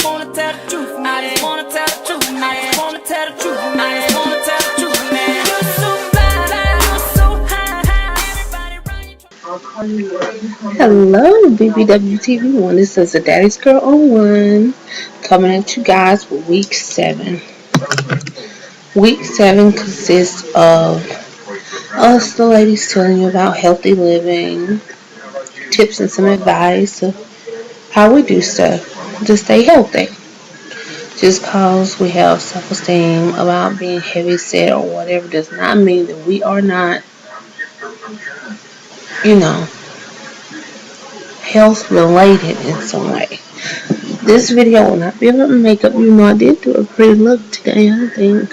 wanna tell the truth, I just wanna tell the truth, I just wanna tell the truth, I just wanna tell the truth, man. You're so fly, you're so high, everybody. Hello, BBWTV1. This is the Daddy's Girl on One coming at you guys with week 7. Week 7 consists of us, the ladies, telling you about healthy living, tips and some advice of how we do stuff to stay healthy. Just because we have self-esteem about being heavy set or whatever does not mean that we are not, health related in some way. This video will not be about makeup. I did do a pretty look today, I think.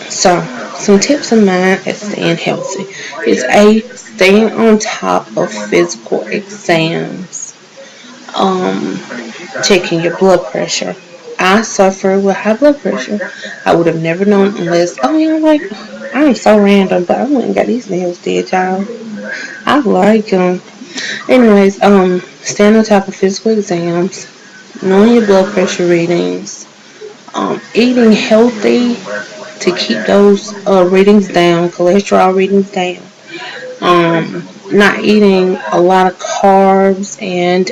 So, some tips of mine at staying healthy is staying on top of physical exams. Checking your blood pressure. I suffer with high blood pressure. I would have never known unless, I'm so random, but I went and got these nails did, y'all. I like them. Anyways, staying on top of physical exams, knowing your blood pressure readings, eating healthy to keep those readings down, cholesterol readings down, not eating a lot of carbs and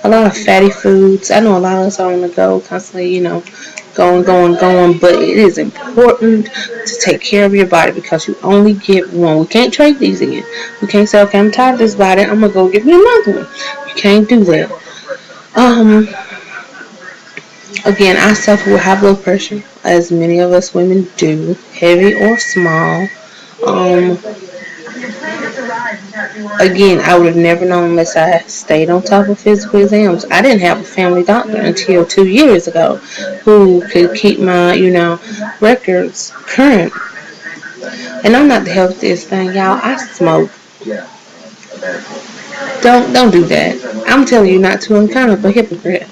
a lot of fatty foods. I know a lot of us are on the go constantly, going, but it is important to take care of your body because you only get one. We can't trade these in. We can't say, okay, I'm tired of this body, I'm gonna go get me another one. You can't do that. Again, I suffer with high blood pressure, as many of us women do, heavy or small. Again, I would have never known unless I stayed on top of physical exams. I didn't have a family doctor until 2 years ago who could keep my, records current. And I'm not the healthiest thing, y'all. I smoke. Don't do that. I'm telling you not to. I'm kind of a hypocrite.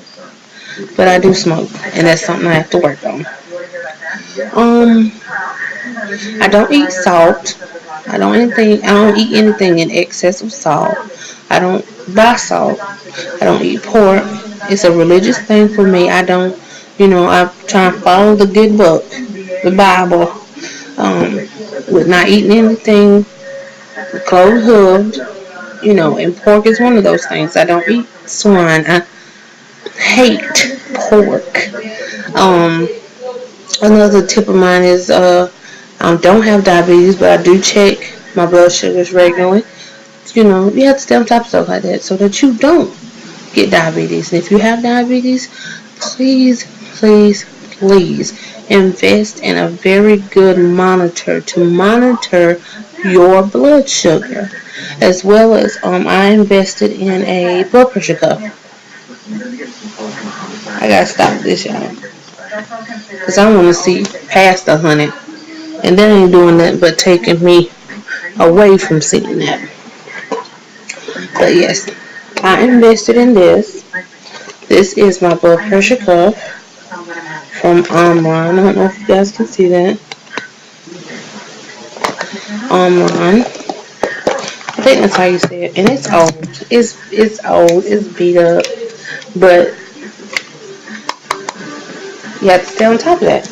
But I do smoke, and that's something I have to work on. I don't eat salt. I don't eat anything in excess of salt. I don't buy salt. I don't eat pork. It's a religious thing for me. I don't, I try and follow the good book, the Bible, with not eating anything clove hooved, and pork is one of those things. I don't eat swine. I hate pork. Another tip of mine is I don't have diabetes, but I do check my blood sugars regularly. You have to stay on top of stuff like that so that you don't get diabetes. And if you have diabetes, please invest in a very good monitor to monitor your blood sugar. As well as I invested in a blood pressure cuff. I gotta stop this, y'all, because I want to see past 100, and that ain't doing nothing but taking me away from seeing that. But yes, I invested in this. This is my blood pressure cuff from online. I don't know if you guys can see that. Online. I think that's how you say it. And it's old. It's old. It's beat up. But you have to stay on top of that.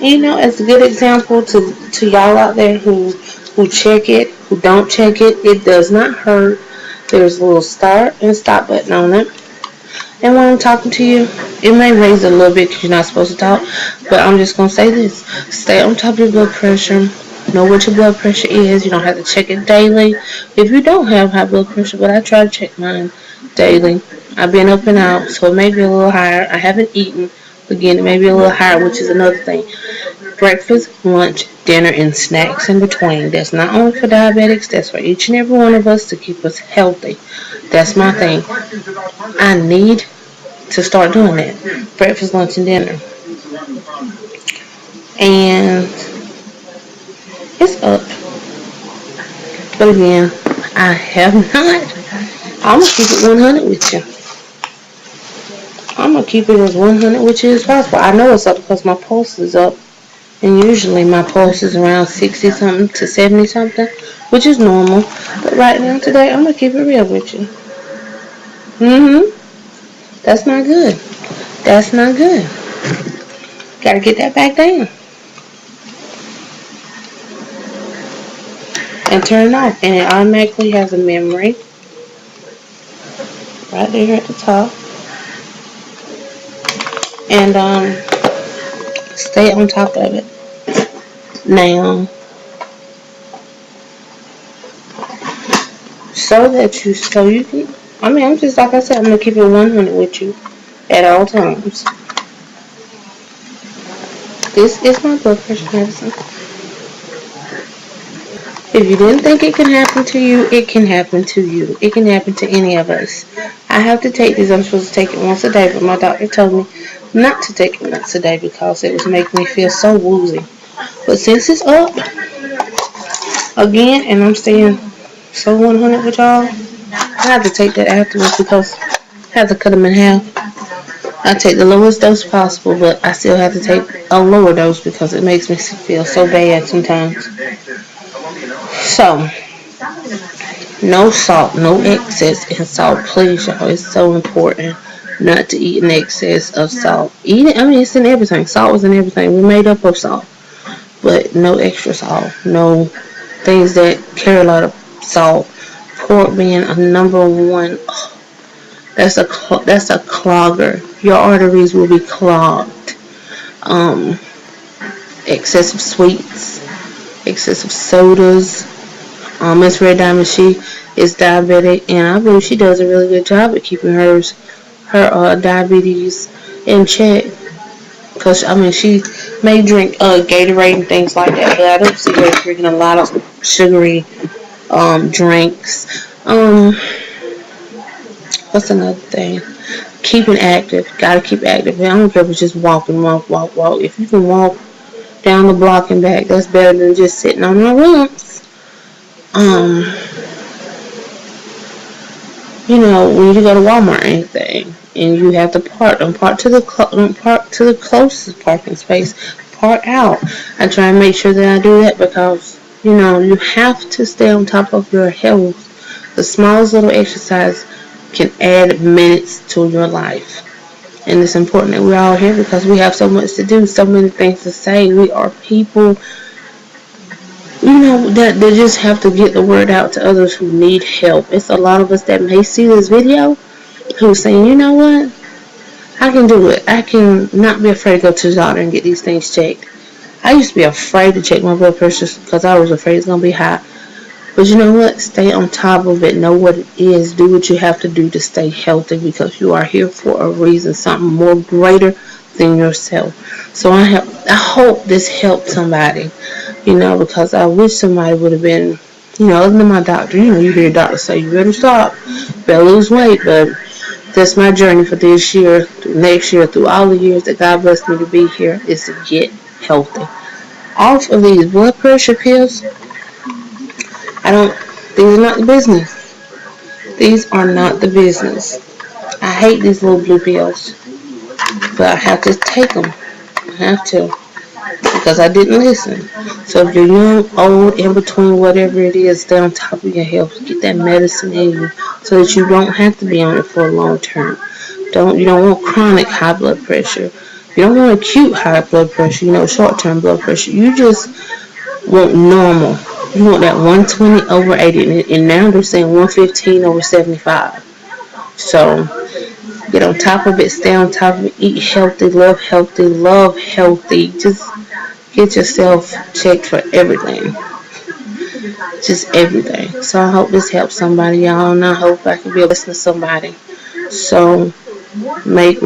It's a good example to y'all out there who check it, who don't check it. It does not hurt. There's a little start and stop button on it. And when I'm talking to you, it may raise a little bit because you're not supposed to talk. But I'm just going to say this. Stay on top of your blood pressure. Know what your blood pressure is. You don't have to check it daily. If you don't have high blood pressure, but I try to check mine daily. I've been up and out, so it may be a little higher. I haven't eaten. Again, it may be a little higher, which is another thing. Breakfast, lunch, dinner, and snacks in between. That's not only for diabetics. That's for each and every one of us to keep us healthy. That's my thing. I need to start doing that. Breakfast, lunch, and dinner. And it's up. But again, I have not. I'm going to keep it 100 with you. I'm going to keep it as 100 with you as possible. I know it's up because my pulse is up. And usually my pulse is around 60 something to 70 something, which is normal. But right now today, I'm going to keep it real with you. That's not good. That's not good. Gotta get that back down and turn it off. And it automatically has a memory right there at the top. And stay on top of it. Now, so you can, I mean, I'm just, like I said, I'm going to keep it 100 with you at all times. This is my blood pressure medicine. If you didn't think it can happen to you, it can happen to you. It can happen to any of us. I have to take this. I'm supposed to take it once a day, but my doctor told me not to take it once a day because it was making me feel so woozy. But since it's up again, and I'm staying so 100 with y'all, I have to take that afterwards because I have to cut them in half. I take the lowest dose possible, but I still have to take a lower dose because it makes me feel so bad sometimes. So, no salt, no excess in salt, please, y'all. It's so important not to eat an excess of salt. Eat it, I mean, it's in everything. Salt is in everything. We're made up of salt, but no extra salt. No things that carry a lot of salt. Pork being a number one. That's a clogger. Your arteries will be clogged. Excessive sweets, excessive sodas. Miss Red Diamond, she is diabetic, and I believe she does a really good job at keeping her diabetes in check. Cause I mean, she may drink Gatorade and things like that, but I don't see her drinking a lot of sugary drinks. What's another thing? Keeping active. Gotta keep active. I don't care if it's just walking, walk. If you can walk down the block and back, that's better than just sitting on your rumps. You know, when you go to Walmart or anything, and you have to park, don't park to the closest parking space. Park out. I try and make sure that I do that because, you know, you have to stay on top of your health. The smallest little exercise can add minutes to your life. And it's important that we're all here because we have so much to do, so many things to say. We are people, you know, that they just have to get the word out to others who need help. It's a lot of us that may see this video who's saying, you know what, I can do it. I can not be afraid to go to the doctor and get these things checked. I used to be afraid to check my blood pressure because I was afraid it's going to be high. But you know what? Stay on top of it. Know what it is. Do what you have to do to stay healthy because you are here for a reason, something more greater than yourself. So I hope this helped somebody, you know, because I wish somebody would have been, you know, other than my doctor. You know, you hear doctors say, you better stop, better lose weight. But that's my journey for this year, next year, through all the years that God blessed me to be here, is to get healthy. Off of these blood pressure pills, these are not the business. These are not the business. I hate these little blue pills, but I have to take them. I have to, because I didn't listen. So if you're young, old, in between, whatever it is, stay on top of your health. Get that medicine in you so that you don't have to be on it for a long term. You don't want chronic high blood pressure. You don't want acute high blood pressure, you know, short-term blood pressure. You just want normal. You want that 120 over 80, and now they're saying 115 over 75. So get on top of it, stay on top of it, eat healthy, love healthy. Just get yourself checked for everything. Just everything. So I hope this helps somebody, y'all, and I hope I can be a blessing to somebody. So make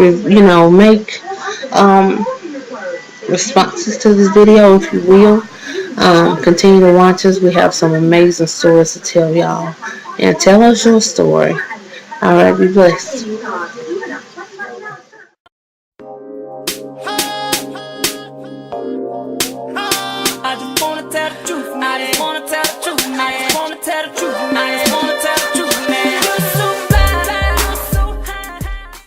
responses to this video if you will. Continue to watch us. We have some amazing stories to tell y'all. And tell us your story. Alright, be blessed. I just wanna tell the truth.